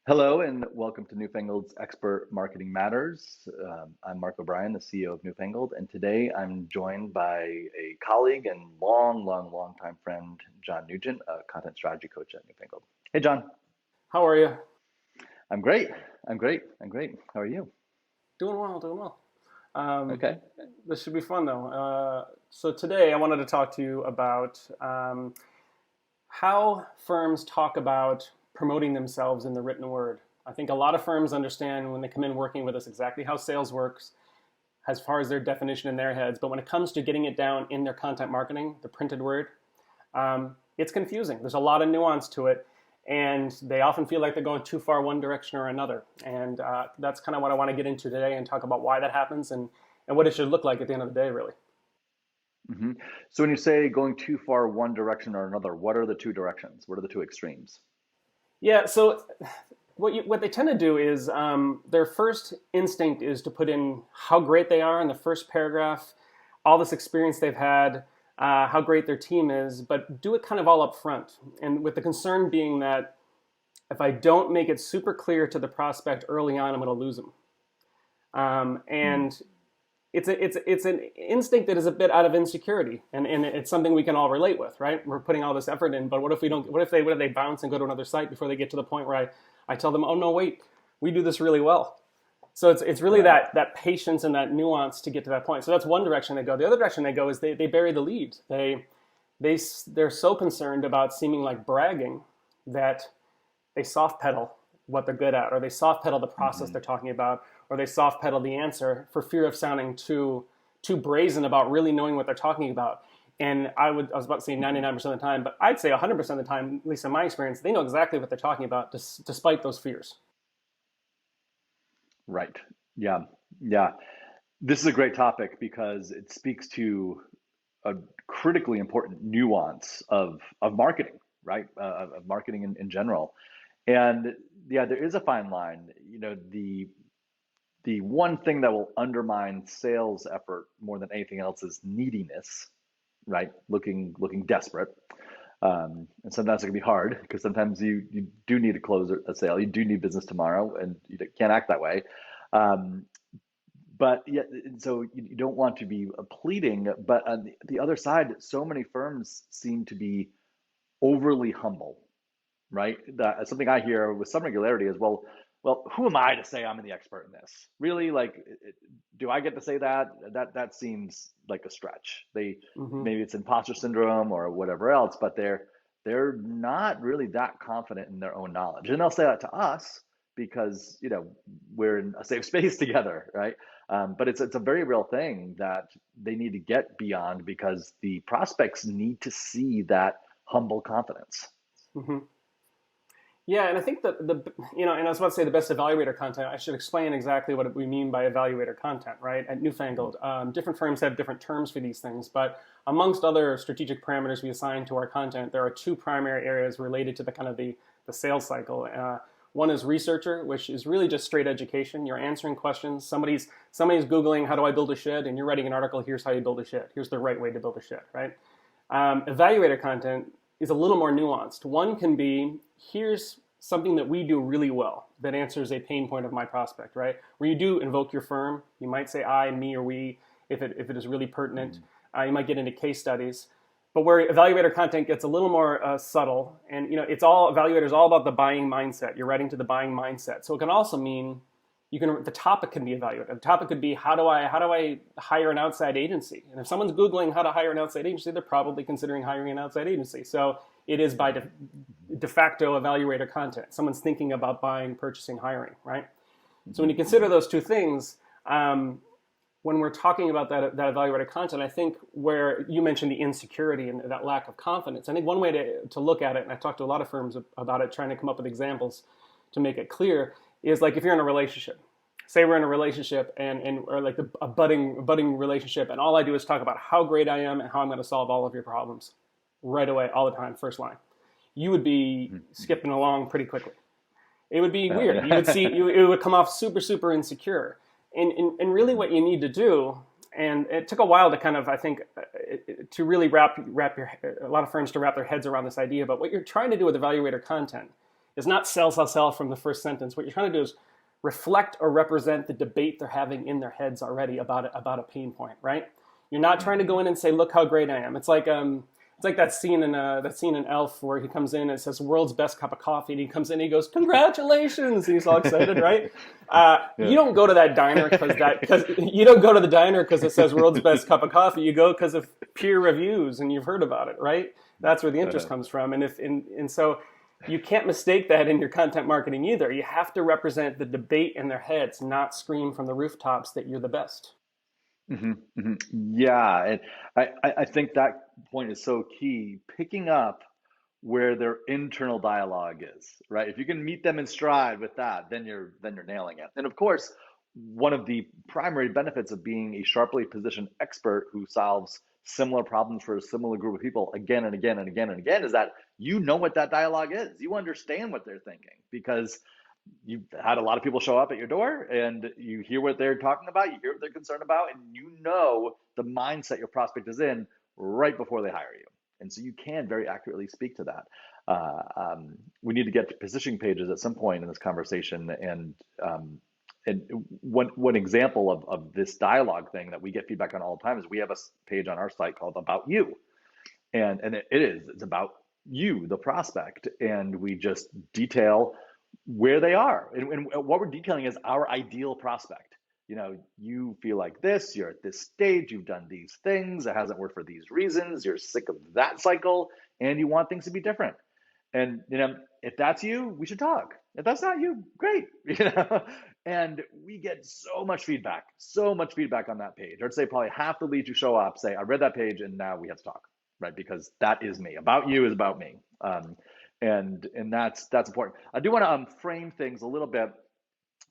Hello and welcome to Newfangled's Expert Marketing Matters. I'm Mark O'Brien, the CEO of Newfangled, and today I'm joined by a colleague and long time friend, John Nugent, a content strategy coach at Newfangled. Hey, John. How are you? I'm great. I'm great. How are you? Doing well, doing well. Um, Okay. this should be fun though. So today I wanted to talk to you about how firms talk about promoting themselves in the written word. I think a lot of firms understand when they come in working with us exactly how sales works as far as their definition in their heads. But when it comes to getting it down in their content marketing, the printed word, it's confusing. There's a lot of nuance to it. And they often feel like they're going too far one direction or another. And that's kind of what I want to get into today and talk about why that happens and what it should look like at the end of the day, really. hmm So when you say going too far one direction or another, what are the two directions? What are the two extremes? Yeah, so what they tend to do is their first instinct is to put in how great they are in the first paragraph, all this experience they've had, how great their team is, but do it kind of all up front. And with the concern being that if I don't make it super clear to the prospect early on, I'm going to lose them. Hmm. And it's an instinct that is a bit out of insecurity, and it's something we can all relate with, right? We're putting all this effort in, but what if we don't? What if they bounce and go to another site before they get to the point where I tell them, oh no, wait, we do this really well. So it's really Right. that patience and that nuance to get to that point. So that's one direction they go. The other direction they go is they bury the lead. They're so concerned about seeming like bragging that they soft pedal what they're good at, or they soft pedal the process hmm they're talking about, or they soft pedal the answer for fear of sounding too brazen about really knowing what they're talking about. And I was about to say hmm 99% of the time, but I'd say 100% of the time, at least in my experience, they know exactly what they're talking about, despite those fears. Right. Yeah. Yeah. This is a great topic because it speaks to a critically important nuance of marketing, right? Of marketing in general. And yeah, there is a fine line. The one thing that will undermine sales effort more than anything else is neediness, right? Looking desperate. And sometimes it can be hard because sometimes you do need to close a sale. You do need business tomorrow, and you can't act that way. Um, but yeah, so you don't want to be pleading, but on the other side, so many firms seem to be overly humble, right? Something I hear with some regularity is, well, who am I to say I'm the expert in this? Really, like, do I get to say that? That seems like a stretch. They Hmm. maybe it's imposter syndrome or whatever else, but they're not really that confident in their own knowledge, and they'll say that to us because we're in a safe space together, right? But it's a very real thing that they need to get beyond because the prospects need to see that humble confidence. Hmm. Yeah, and I think that and I was about to say the best evaluator content. I should explain exactly what we mean by evaluator content, right? At Newfangled, different firms have different terms for these things, but amongst other strategic parameters we assign to our content, there are two primary areas related to the kind of the sales cycle. One is researcher, which is really just straight education. You're answering questions. Somebody's Googling how do I build a shed, and you're writing an article. Here's how you build a shed. Here's the right way to build a shed, right? Evaluator content is a little more nuanced. One can be here's something that we do really well that answers a pain point of my prospect, right? Where you do invoke your firm, you might say I, me, or we if it is really pertinent. Mhm. You might get into case studies. But where evaluator content gets a little more subtle, and it's all evaluator is all about the buying mindset. You're writing to the buying mindset, so it can also mean the topic can be evaluated. The topic could be how do I hire an outside agency? And if someone's Googling how to hire an outside agency, they're probably considering hiring an outside agency. So it is by de facto evaluator content. Someone's thinking about buying, purchasing, hiring, right? So when you consider Mhm. those two things, when we're talking about that evaluator content, I think where you mentioned the insecurity and that lack of confidence, I think one way to look at it, and I've talked to a lot of firms about it, trying to come up with examples to make it clear, is like if you're in a relationship. Say we're in a relationship and or like a budding relationship, and all I do is talk about how great I am and how I'm going to solve all of your problems right away, all the time, first line. You would be Mhm. skipping along pretty quickly. It would be weird. You would see Yeah. it would come off super insecure. And really Mhm. what you need to do, and it took a while to kind of I think to really wrap your a lot of firms to wrap their heads around this idea. But what you're trying to do with evaluator content is not sell, sell, sell from the first sentence. What you're trying to do is reflect or represent the debate they're having in their heads already about a pain point, right? You're not trying to go in and say, look how great I am. It's like that scene in Elf where he comes in and says, "World's best cup of coffee," and he comes in and he goes, "Congratulations!" And he's all excited, right? You don't go to that diner because you don't go to the diner because it says "World's best cup of coffee." You go because of peer reviews and you've heard about it, right? That's where the interest comes from, and so you can't mistake that in your content marketing either. You have to represent the debate in their heads, not scream from the rooftops that you're the best. Yeah, and I think that point is so key. Picking up where their internal dialogue is, right? If you can meet them in stride with that, then you're nailing it. And of course, one of the primary benefits of being a sharply positioned expert who solves similar problems for a similar group of people again and again and again and again is that you know what that dialogue is. You understand what they're thinking because you've had a lot of people show up at your door and you hear what they're talking about, you hear what they're concerned about, and you know the mindset your prospect is in right before they hire you. And so you can very accurately speak to that. We need to get to positioning pages at some point in this conversation. And one example of this dialogue thing that we get feedback on all the time is we have a page on our site called About You. And it's about you, the prospect. And we just detail where they are. And what we're detailing is our ideal prospect. You know, you feel like this, you're at this stage, you've done these things, it hasn't worked for these reasons, you're sick of that cycle, and you want things to be different. And, you know, if that's you, we should talk. If that's not you, great. You know, and we get so much feedback on that page. I'd say probably half the leads who show up say, I read that page and now we have to talk, right? Because that is me. About You is about me. And that's important. I do want to frame things a little bit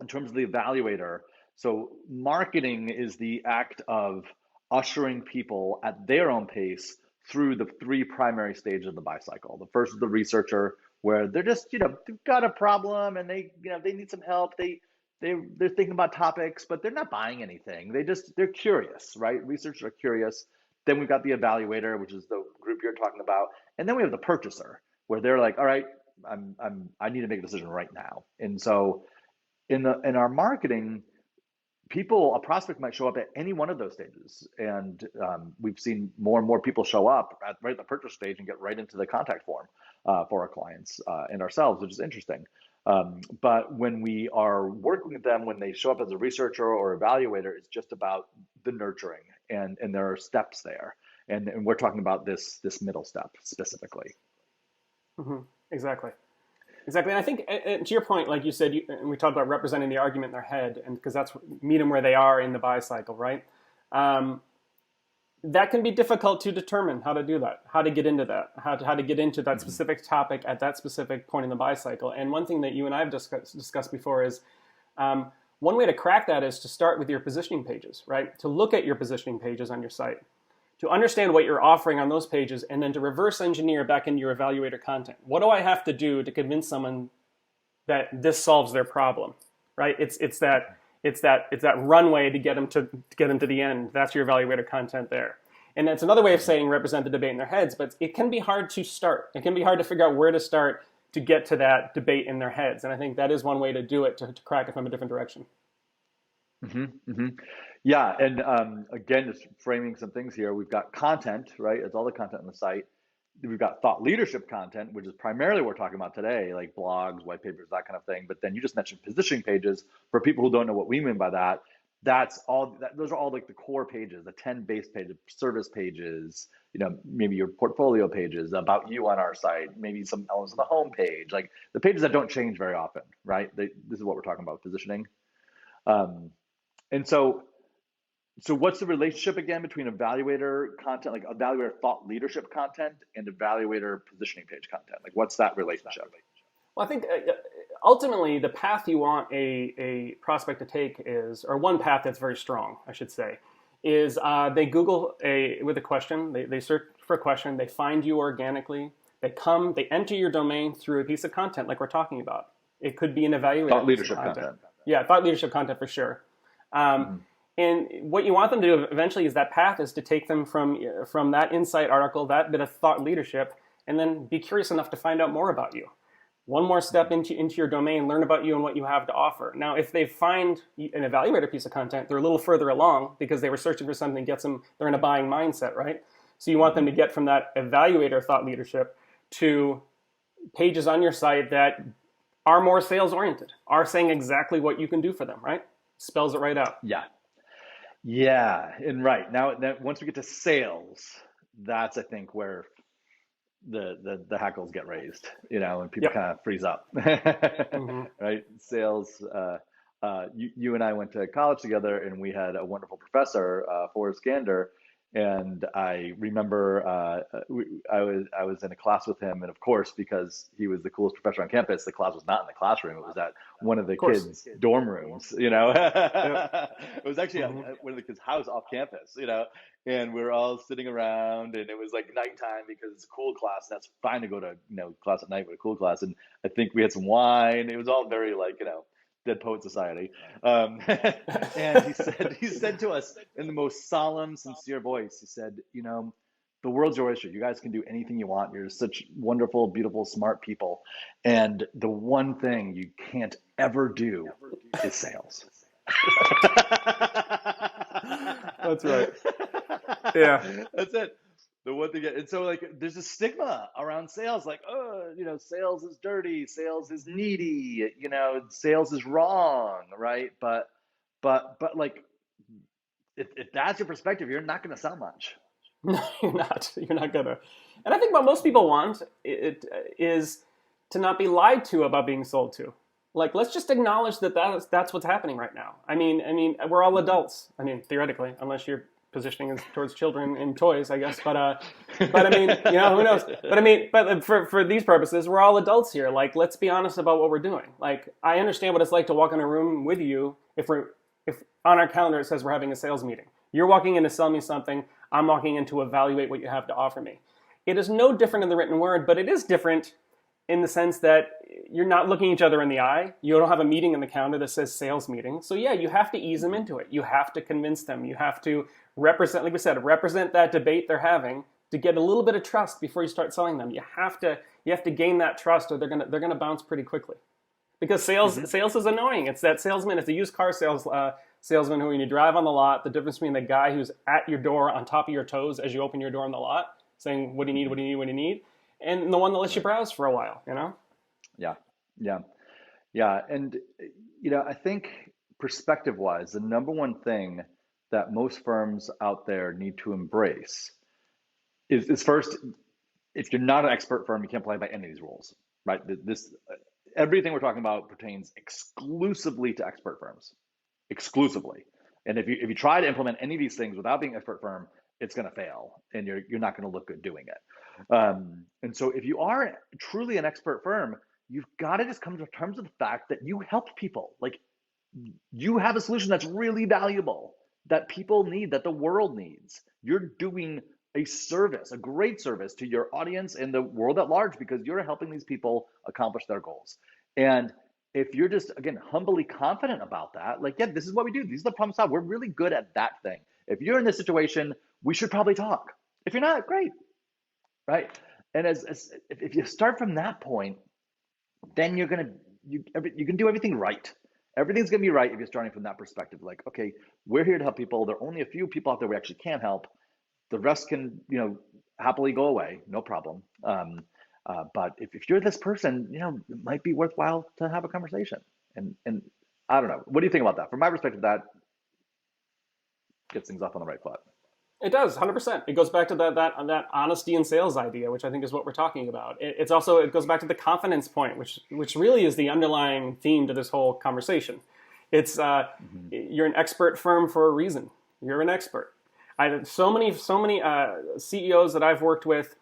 in terms of the evaluator. So marketing is the act of ushering people at their own pace through the three primary stages of the buy cycle. The first is the researcher, where they're just, you know, they've got a problem and they need some help. They're thinking about topics, but they're not buying anything. They're curious, right? Researchers are curious. Then we've got the evaluator, which is the group you're talking about, and then we have the purchaser, where they're like, all right, I need to make a decision right now. And so in our marketing, a prospect might show up at any one of those stages. And we've seen more and more people show up right at the purchase stage and get right into the contact form for our clients and ourselves, which is interesting. But when we are working with them, when they show up as a researcher or evaluator, it's just about the nurturing, and there are steps there. And we're talking about this middle step specifically. Exactly. And I think, to your point, like you said, and we talked about representing the argument in their head, and because that's meet them where they are in the buy cycle, right? That can be difficult to determine how to do that, how to get into that, how to get into that specific topic at that specific point in the buy cycle. And one thing that you and I have discussed before is one way to crack that is to start with your positioning pages, right? To look at your positioning pages on your site, to understand what you're offering on those pages, and then to reverse engineer back into your evaluator content. What do I have to do to convince someone that this solves their problem, right? It's that runway to get them to the end. That's your evaluator content there. And that's another way of saying represent the debate in their heads, but it can be hard to start. It can be hard to figure out where to start to get to that debate in their heads. And I think that is one way to do it, to crack it from a different direction. Yeah, and again, just framing some things here. We've got content, right? It's all the content on the site. We've got thought leadership content, which is primarily what we're talking about today, like blogs, white papers, that kind of thing. But then you just mentioned positioning pages. For people who don't know what we mean by that, those are all like the core pages, the 10 base pages, service pages, you know, maybe your portfolio pages, about you on our site, maybe some elements on the home page, like the pages that don't change very often, right? This is what we're talking about, positioning. And so what's the relationship again between evaluator content, like evaluator thought leadership content, and evaluator positioning page content? Like, what's that relationship? Well, I think ultimately the path you want a prospect to take is, or one path that's very strong, I should say, is they Google with a question, they search for a question, they find you organically, they enter your domain through a piece of content like we're talking about. It could be an evaluator thought leadership content. Yeah, thought leadership content for sure. And what you want them to do eventually is that path is to take them from that insight article, that bit of thought leadership, and then be curious enough to find out more about you. one more step into your domain, learn about you and what you have to offer. Now, if they find an evaluator piece of content, they're a little further along because they were searching for something that gets them, they're in a buying mindset, right? So you want them to get from that evaluator thought leadership to pages on your site that are more sales oriented, are saying exactly what you can do for them, right? Spells it right out. Yeah. Yeah. And right now, once we get to sales, that's, I think, where the hackles get raised, and people Yep. kind of freeze up, Mm-hmm. right? Sales. You and I went to college together, and we had a wonderful professor, Forrest Gander, and I remember I was in a class with him, and of course, because he was the coolest professor on campus, the class was not in the classroom; it was at one of the Of course. kids' dorm rooms. Yep. It was actually at Mm-hmm. one of the kids' house off campus. And we were all sitting around, and it was like nighttime because it's a cool class. And that's fine to go to class at night with a cool class. And I think we had some wine. It was all very like Dead Poet Society. And he said to us in the most solemn, sincere voice, he said, the world's your oyster. You guys can do anything you want. You're such wonderful, beautiful, smart people. And the one thing you can't ever do is sales. That's right. Yeah. That's it. The one thing, and so like, there's a stigma around sales, like, sales is dirty, sales is needy, sales is wrong, right? But like, if that's your perspective, you're not going to sell much. No, you're not. You're not gonna. And I think what most people want it is to not be lied to about being sold to. Like, let's just acknowledge that that's what's happening right now. I mean, we're all adults. I mean, theoretically, unless you're positioning us towards children in toys, I guess. But I mean, who knows? But I mean, but for these purposes, we're all adults here. Like, let's be honest about what we're doing. Like, I understand what it's like to walk in a room with you if on our calendar it says we're having a sales meeting. You're walking in to sell me something. I'm walking in to evaluate what you have to offer me. It is no different in the written word, but it is different in the sense that you're not looking each other in the eye. You don't have a meeting in the calendar that says sales meeting. So yeah, you have to ease them into it. You have to convince them. You have to represent, like we said, represent that debate they're having to get a little bit of trust before you start selling them. You have to gain that trust, or they're gonna bounce pretty quickly. Because sales is annoying. It's that salesman. It's a used car salesman who, when you drive on the lot, the difference between the guy who's at your door on top of your toes as you open your door on the lot, saying, what do you need, what do you need, what do you need? And the one that lets you browse for a while, Yeah, yeah, yeah. And, I think perspective-wise, the number one thing that most firms out there need to embrace is first, if you're not an expert firm, you can't play by any of these rules, right? Everything we're talking about pertains exclusively to expert firms, exclusively. And if you try to implement any of these things without being an expert firm, it's going to fail, and you're not going to look good doing it. And so if you are truly an expert firm, you've got to just come to terms with the fact that you help people. Like, you have a solution that's really valuable, that people need, that the world needs. You're doing a service, a great service to your audience and the world at large, because you're helping these people accomplish their goals. And if you're just, again, humbly confident about that, like, yeah, this is what we do. These are the problems solved. We're really good at that thing. If you're in this situation, we should probably talk. If you're not, great, right? And if you start from that point, then you can do everything right. Everything's gonna be right if you're starting from that perspective. Like, okay, we're here to help people. There are only a few people out there we actually can help. The rest can, happily go away, no problem. But if you're this person, it might be worthwhile to have a conversation. And I don't know. What do you think about that? From my perspective, that gets things off on the right foot. It does, 100%. It goes back to that honesty in sales idea, which I think is what we're talking about. It goes back to the confidence point, which really is the underlying theme to this whole conversation. It's you're an expert firm for a reason. You're an expert. So many CEOs that I've worked with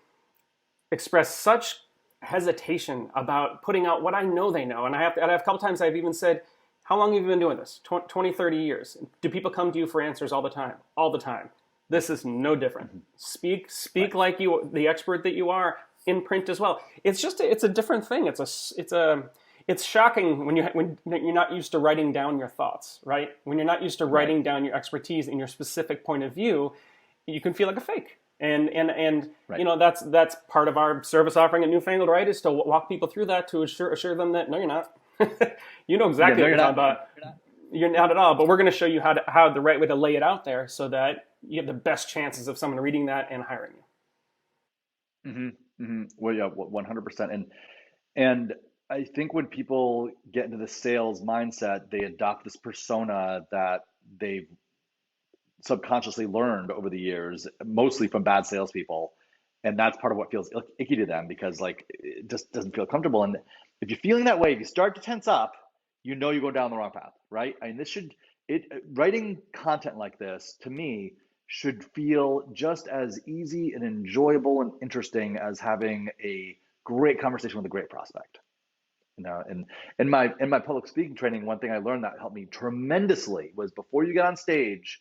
express such hesitation about putting out what I know they know. And I have a couple times I've even said, how long have you been doing this? 20, 30 years. Do people come to you for answers all the time? All the time. This is no different. Speak right. Like the expert that you are in print as well. It's a different thing. It's shocking when you're not used to writing down your thoughts, right? When you're not used to writing down your expertise and your specific point of view, you can feel like a fake. And Right. that's part of our service offering at Newfangled, right? Is to walk people through that to assure them that no, you're not. You know Yeah, exactly no, what you're you're talking not. about. You're not at all. But we're going to show you how the right way to lay it out there so that you have the best chances of someone reading that and hiring you. Hmm. Hmm. Well, yeah, 100%. And I think when people get into the sales mindset, they adopt this persona that they've subconsciously learned over the years, mostly from bad salespeople. And that's part of what feels icky to them because like it just doesn't feel comfortable. And if you're feeling that way, if you start to tense up, you know you're going down the wrong path, right? I mean, this should it writing content like this to me should feel just as easy and enjoyable and interesting as having a great conversation with a great prospect. You know, and in my public speaking training, one thing I learned that helped me tremendously was before you get on stage,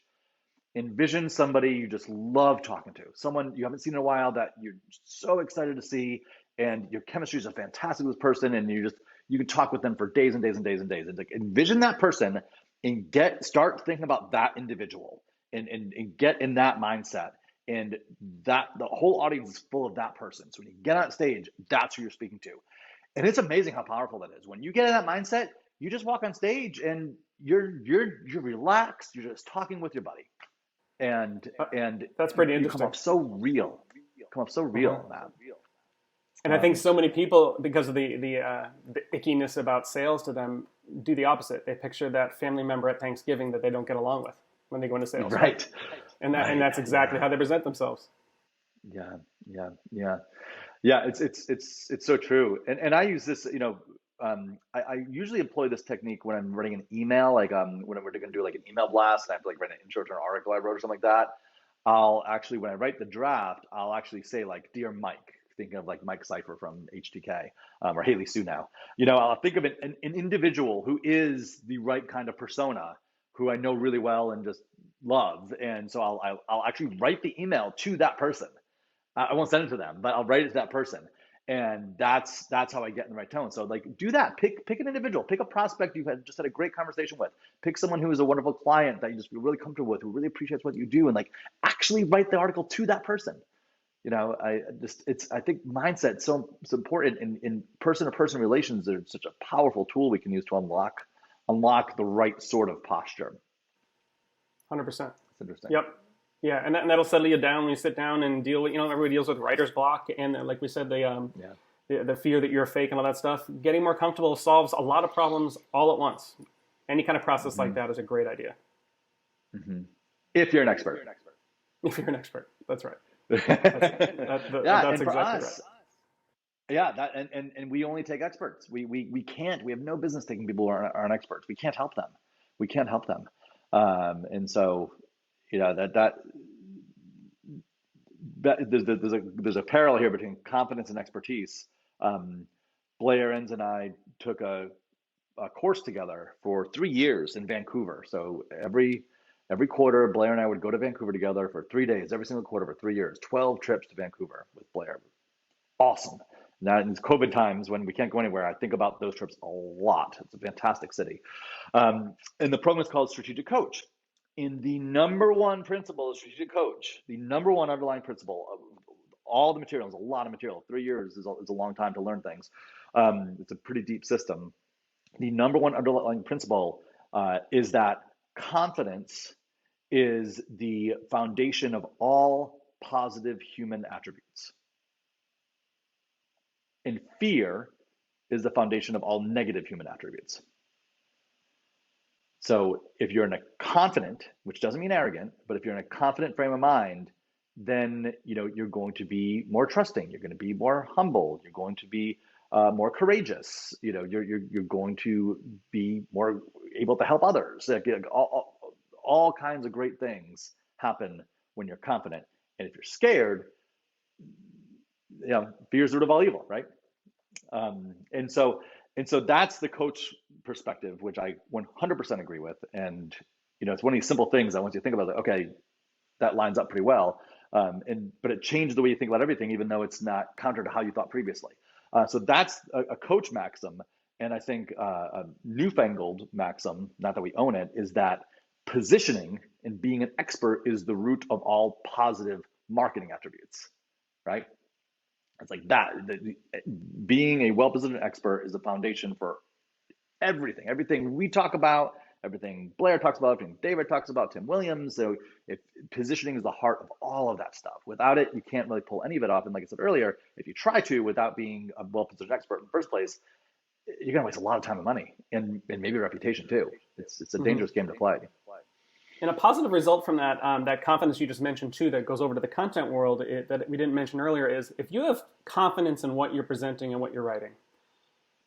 envision somebody you just love talking to, someone you haven't seen in a while that you're so excited to see, and your chemistry is fantastic with this person, and you can talk with them for days and days and days and days. And like envision that person and start thinking about that individual and get in that mindset. And that the whole audience is full of that person. So when you get on stage, that's who you're speaking to. And it's amazing how powerful that is. When you get in that mindset, you just walk on stage and you're relaxed. You're just talking with your buddy and Uh, and that's pretty you come interesting. off so real, come off so Uh-huh. real, man. And I think Um, so many people, because of the ickiness about sales to them, do the opposite. They picture that family member at Thanksgiving that they don't get along with when they go into sales, right? right, And right, that's exactly yeah, how they present themselves. yeah, yeah, yeah, yeah. It's so true. And I use this, I usually employ this technique when I'm writing an email, like when we're going to do like an email blast, and I have to like write an intro to an article I wrote or something like that. I'll actually, when I write the draft, I'll actually say like, "Dear Mike," thinking of like Mike Cipher from HTK, or Haley Sue now. I'll think of an individual who is the right kind of persona, who I know really well and just love, and so I'll actually write the email to that person. I won't send it to them, but I'll write it to that person. And that's how I get in the right tone. So like do that. Pick an individual, pick a prospect just had a great conversation with, pick someone who is a wonderful client that you just feel really comfortable with, who really appreciates what you do, and like actually write the article to that person. I think mindset's so important in person to person relations. They're such a powerful tool we can use to unlock the right sort of posture. 100%. It's interesting. Yep. Yeah, and that'll settle you down when you sit down and deal with, everybody deals with writer's block. And like we said, Yeah. the fear that you're fake and all that stuff. Getting more comfortable solves a lot of problems all at once. Any kind of process like Hmm. that is a great idea. Hmm. If you're an expert. If you're an expert. That's right. Yeah, That's and for exactly right. us, yeah, that and we only take experts. We can't. We have no business taking people who aren't experts. We can't help them. We can't help them. And so, that there's a parallel here between confidence and expertise. Um, Blair Enns and I took a course together for 3 years in Vancouver. So every quarter, Blair and I would go to Vancouver together for 3 days, every single quarter for 3 years, 12 trips to Vancouver with Blair. Awesome. Now in these COVID times when we can't go anywhere, I think about those trips a lot. It's a fantastic city. And the program is called Strategic Coach. In the number one principle of Strategic Coach, the number one underlying principle of all the materials, a lot of material. 3 years is a long time to learn things. It's a pretty deep system. The number one underlying principle is that confidence is the foundation of all positive human attributes, and fear is the foundation of all negative human attributes. So if you're in a confident, which doesn't mean arrogant, but if you're in a confident frame of mind, then you're going to be more trusting. You're going to be more humble. You're going to be more courageous. You're going to be more able to help others. Like, all kinds of great things happen when you're confident. And if you're scared, fear is the root of all evil, right? And so that's the coach perspective, which I 100% agree with. And it's one of these simple things that once you think about it, okay, that lines up pretty well. But it changed the way you think about everything, even though it's not counter to how you thought previously. So that's a coach maxim. And I think a newfangled maxim, not that we own it, is that positioning and being an expert is the root of all positive marketing attributes, right? It's like that. Being a well-positioned expert is the foundation for everything we talk about, everything Blair talks about, everything David talks about, Tim Williams. So if positioning is the heart of all of that stuff, without it, you can't really pull any of it off. And like I said earlier, if you try to without being a well-positioned expert in the first place, you're gonna waste a lot of time and money, and maybe reputation too. It's a dangerous game to play. And a positive result from that, that confidence you just mentioned too, that goes over to the content world that we didn't mention earlier, is if you have confidence in what you're presenting and what you're writing,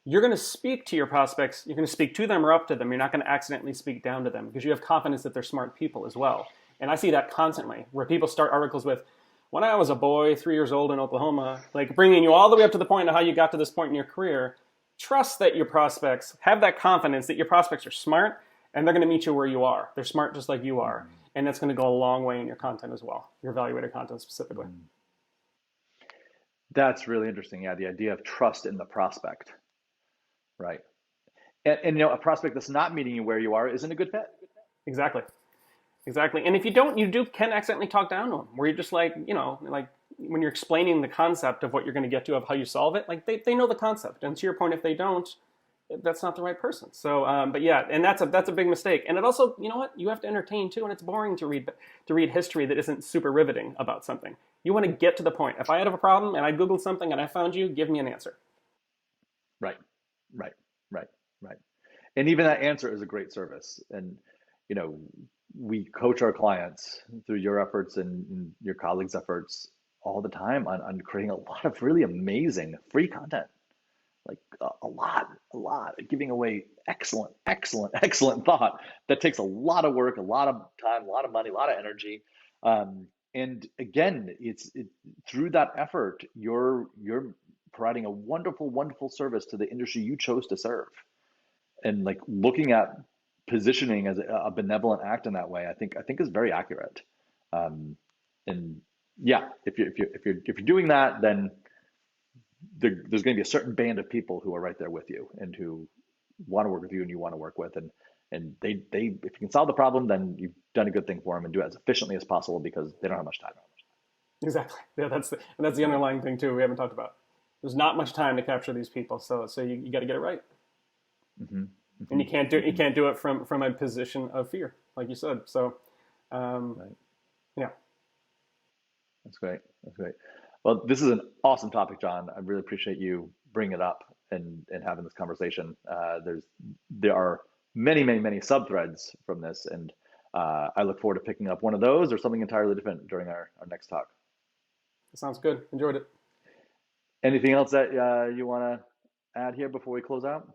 you're going to speak to your prospects. You're going to speak to them or up to them. You're not going to accidentally speak down to them because you have confidence that they're smart people as well. And I see that constantly, where people start articles with, when I was a boy, 3 years old in Oklahoma, like bringing you all the way up to the point of how you got to this point in your career. Trust that your prospects have that confidence that your prospects are smart and they're going to meet you where you are. They're smart just like you are. And that's going to go a long way in your content as well, your evaluator content specifically. That's really interesting. Yeah, the idea of trust in the prospect, right? And a prospect that's not meeting you where you are isn't a good fit. Exactly. And if you don't, can accidentally talk down to them, where you're just like, like when you're explaining the concept of what you're going to get to, of how you solve it, like they know the concept. And to your point, if they don't, that's not the right person. So, but yeah, and that's a big mistake. And it also, you know what, you have to entertain too, and it's boring to read history that isn't super riveting about something. You want to get to the point. If I had a problem and I Googled something and I found you, give me an answer. Right. And even that answer is a great service. And, we coach our clients through your efforts and your colleagues' efforts all the time on creating a lot of really amazing free content. Like a lot, giving away excellent thought that takes a lot of work, a lot of time, a lot of money, a lot of energy. And again, through that effort, you're providing a wonderful service to the industry you chose to serve. And like looking at positioning as a benevolent act in that way, I think is very accurate. And yeah, if you're doing that, then there's going to be a certain band of people who are right there with you and who want to work with you and you want to work with, and they if you can solve the problem, then you've done a good thing for them, and do it as efficiently as possible because they don't have much time. Exactly. Yeah, that's the underlying thing too. We haven't talked about. There's not much time to capture these people, so you got to get it right. And you can't do it from a position of fear, like you said. So, right. Yeah. That's great. Well, this is an awesome topic, John. I really appreciate you bringing it up and having this conversation. There are many sub-threads from this, and I look forward to picking up one of those or something entirely different during our next talk. Sounds good. Enjoyed it. Anything else that you want to add here before we close out?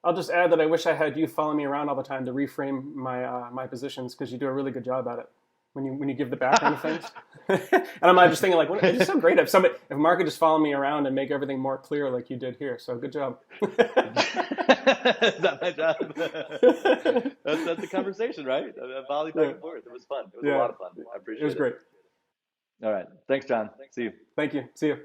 I'll just add that I wish I had you follow me around all the time to reframe my positions, because you do a really good job at it when you give the background of things. And I'm just thinking, like, it's just so great if Mark could just follow me around and make everything more clear like you did here. So good job. Is that my job? That's the conversation, right? Volley back and forth. It was fun. It was a lot of fun. I appreciate it. It was great. All right. Thanks, John. See you. Thank you. See you.